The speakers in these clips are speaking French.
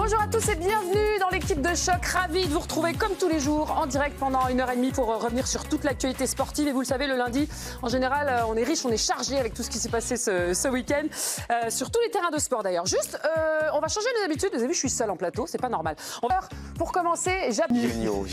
Bonjour à tous et bienvenue dans l'équipe de Choc. Ravi de vous retrouver comme tous les jours en direct pendant 1h30 pour revenir sur toute l'actualité sportive. Et vous le savez, le lundi, en général, on est riche, on est chargé avec tout ce qui s'est passé ce week-end. Sur tous les terrains de sport d'ailleurs. Juste, on va changer nos habitudes. Vous avez vu, je suis seule en plateau, c'est pas normal. Pour commencer, géniaux.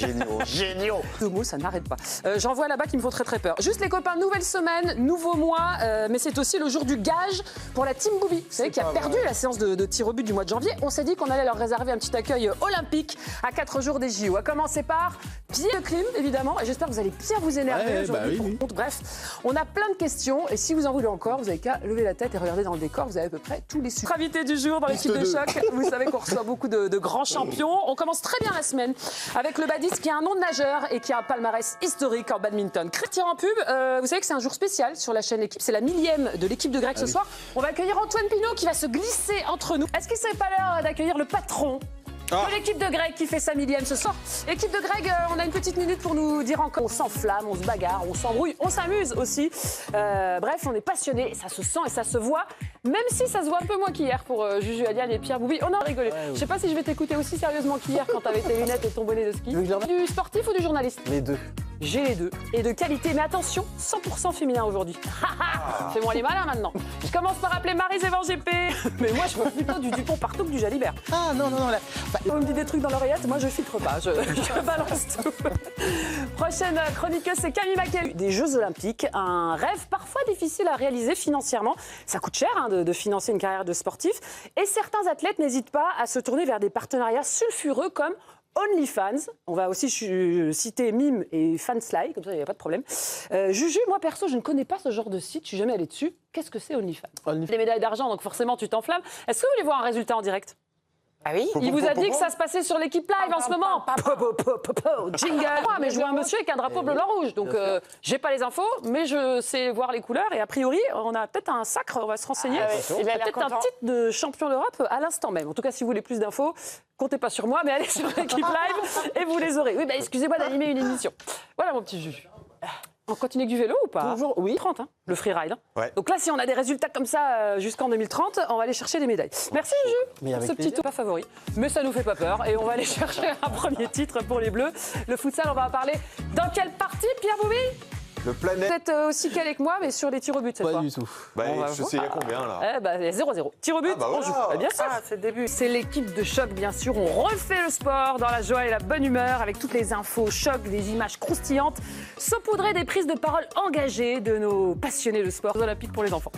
Deux mots, ça n'arrête pas. J'en vois là-bas qui me font très peur. Juste les copains, nouvelle semaine, nouveau mois, mais c'est aussi le jour du gage pour la Team Booby. Vous savez qui a perdu la séance de tir au but du mois de janvier. On s'est dit qu'on allait leur réserver un petit accueil olympique à 4 jours des JO. À commencer par Pierre Clim, évidemment. Et j'espère que vous allez bien vous énerver aujourd'hui. Bref, on a plein de questions. Et si vous en voulez encore, vous n'avez qu'à lever la tête et regarder dans le décor. Vous avez à peu près tous les sujets. Invité du jour dans l'équipe de Choc. Vous savez qu'on reçoit beaucoup de grands champions. On commence très bien la semaine avec le badiste qui a un nom de nageur et qui a un palmarès historique en badminton. Tir en pub, vous savez que c'est un jour spécial sur la chaîne L'équipe. C'est la 1000e de l'équipe de Greg ce soir. On va accueillir Antoine Pinault qui va se glisser entre nous. Est-ce qu'il ne serait pas l'heure d'accueillir le patron de l'équipe de Greg qui fait sa 1000e ce soir? L'équipe de Greg, on a une petite minute pour nous dire encore. On s'enflamme, on se bagarre, on s'embrouille, on s'amuse aussi. Bref, on est passionnés, ça se sent et ça se voit. Même si ça se voit un peu moins qu'hier pour Juju Aliane et Pierre Boubi. On a rigolé. Je sais pas si je vais t'écouter aussi sérieusement qu'hier quand t'avais tes lunettes et ton bonnet de ski. Du sportif ou du journaliste? Les deux. J'ai les deux. Et de qualité. Mais attention, 100% féminin aujourd'hui. Fais-moi les malins maintenant. Je commence par appeler Maryse-Evan GP. Mais moi, je veux plutôt du Dupont partout que du Jalibert. Ah non. On me dit des trucs dans l'oreillette, moi je filtre pas. Je balance tout. Prochaine chroniqueuse, c'est Camille Maquet. Des Jeux Olympiques, un rêve parfois difficile à réaliser financièrement. Ça coûte cher de financer une carrière de sportif. Et certains athlètes n'hésitent pas à se tourner vers des partenariats sulfureux comme OnlyFans. On va aussi citer Mime et Fansly, comme ça il n'y a pas de problème. Juju, moi perso, je ne connais pas ce genre de site, je suis jamais allée dessus. Qu'est-ce que c'est OnlyFans? Des médailles d'argent, donc forcément tu t'enflammes. Est-ce que vous voulez voir un résultat en direct? Ah oui? Il vous a dit que ça se passait sur l'équipe live en ce moment. Jingle. Mais je vois un monsieur avec un drapeau bleu-blanc-rouge. Donc, j'ai pas les infos, mais je sais voir les couleurs. Et a priori, on a peut-être un sacre, on va se renseigner. Il y a peut-être un titre de champion d'Europe à l'instant même. En tout cas, si vous voulez plus d'infos, comptez pas sur moi, mais allez sur l'équipe live et vous les aurez. Oui, excusez-moi d'animer une émission. Voilà mon petit Juju. On continue avec du vélo ou pas? Toujours, oui. 30, le freeride. Ouais. Donc là, si on a des résultats comme ça jusqu'en 2030, on va aller chercher des médailles. Merci Juju pour ce petit tour pas favori. Mais ça nous fait pas peur et on va aller chercher un premier titre pour les Bleus. Le futsal, on va en parler. Dans quelle partie, Pierre Boubi? Le Planète. Vous êtes aussi calé que moi, mais sur les tirs au but cette fois. Pas du tout. Je sais, il y a combien là? 0-0. Tir au but, on joue. Bien sûr. C'est le début. C'est l'équipe de Choc, bien sûr. On refait le sport dans la joie et la bonne humeur avec toutes les infos choc, des images croustillantes, saupoudrées des prises de parole engagées de nos passionnés de sport olympique pour les enfants.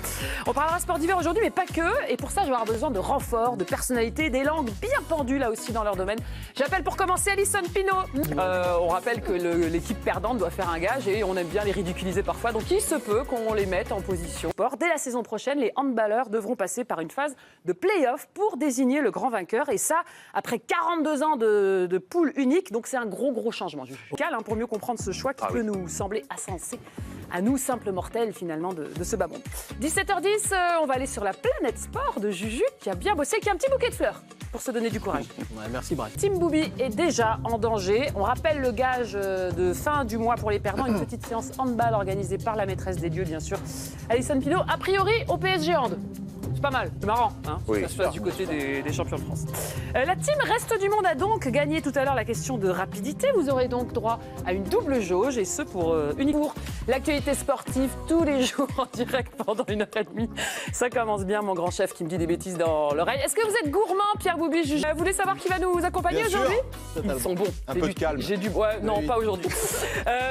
On parlera sport d'hiver aujourd'hui, mais pas que. Et pour ça, je vais avoir besoin de renforts, de personnalités, des langues bien pendues là aussi dans leur domaine. J'appelle pour commencer Alison Pinault. On rappelle que l'équipe perdante doit faire un gage et on aime bien les ridiculiser parfois, donc il se peut qu'on les mette en position. Dès la saison prochaine, les handballeurs devront passer par une phase de play-off pour désigner le grand vainqueur, et ça, après 42 ans de poule unique, donc c'est un gros changement. Pour mieux comprendre ce choix qui peut nous sembler insensé à nous, simples mortels, finalement, de ce bas monde. 17h10, on va aller sur la planète sport de Juju, qui a bien bossé, qui a un petit bouquet de fleurs pour se donner du courage. Ouais, merci Brad. Team Booby est déjà en danger. On rappelle le gage de fin du mois pour les perdants, une petite séance handball organisée par la maîtresse des dieux, bien sûr, Alison Pinault, a priori au PSG Hand. C'est pas mal, c'est marrant, Oui, ça se passe du côté des champions de France. La team Reste du Monde a donc gagné tout à l'heure la question de rapidité. Vous aurez donc droit à une double jauge, et ce pour uniquement l'actualité sportive tous les jours en direct pendant 1h30. Ça commence bien, mon grand chef qui me dit des bêtises dans l'oreille. Est-ce que vous êtes gourmand, Pierre Boubi? Vous voulez savoir qui va nous accompagner aujourd'hui? Ils sont bons. Un peu de calme. Non, pas aujourd'hui.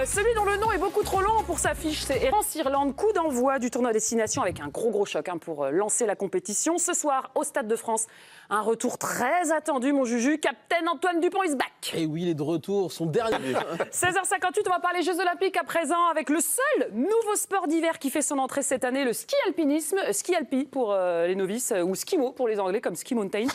Celui dont le nom est beaucoup trop long pour sa fiche, c'est France-Irlande. Coup d'envoi du tournoi Destination avec un gros choc pour lancer la compétition. Ce soir, au Stade de France, un retour très attendu, mon Juju. Capitaine Antoine Dupont is back. Et oui, il est de retour, son dernier. 16h58, on va parler Jeux Olympiques à présent avec le seul nouveau sport d'hiver qui fait son entrée cette année, le ski alpinisme. Ski alpi pour les novices, ou skimo pour les Anglais, comme ski mountain.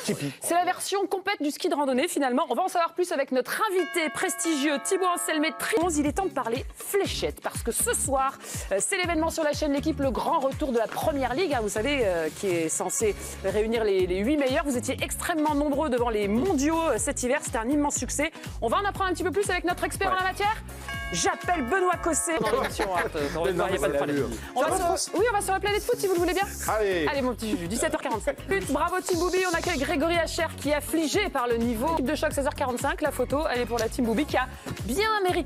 C'est la version complète du ski de randonnée, finalement. On va en savoir plus avec notre invité prestigieux, Thibaut Anselmet. Il est temps de parler fléchette, parce que ce soir, c'est l'événement sur la chaîne L'équipe, le grand retour de la Première Ligue, vous savez, qui est censé réunir les 8 meilleurs. Vous étiez extrêmement nombreux devant les mondiaux cet hiver, c'était un immense succès. On va en apprendre un petit peu plus avec notre expert en la matière. J'appelle Benoît Cosset dans l'émission. Il n'y a pas de problème. On va sur la planète foot si vous le voulez bien. Allez mon petit Juju, 17h45. Bravo Team Boubi, on accueille Grégory Hacher qui est affligé par le niveau. Équipe de choc 16h45, la photo, elle est pour la Team Boubi qui a bien mérité.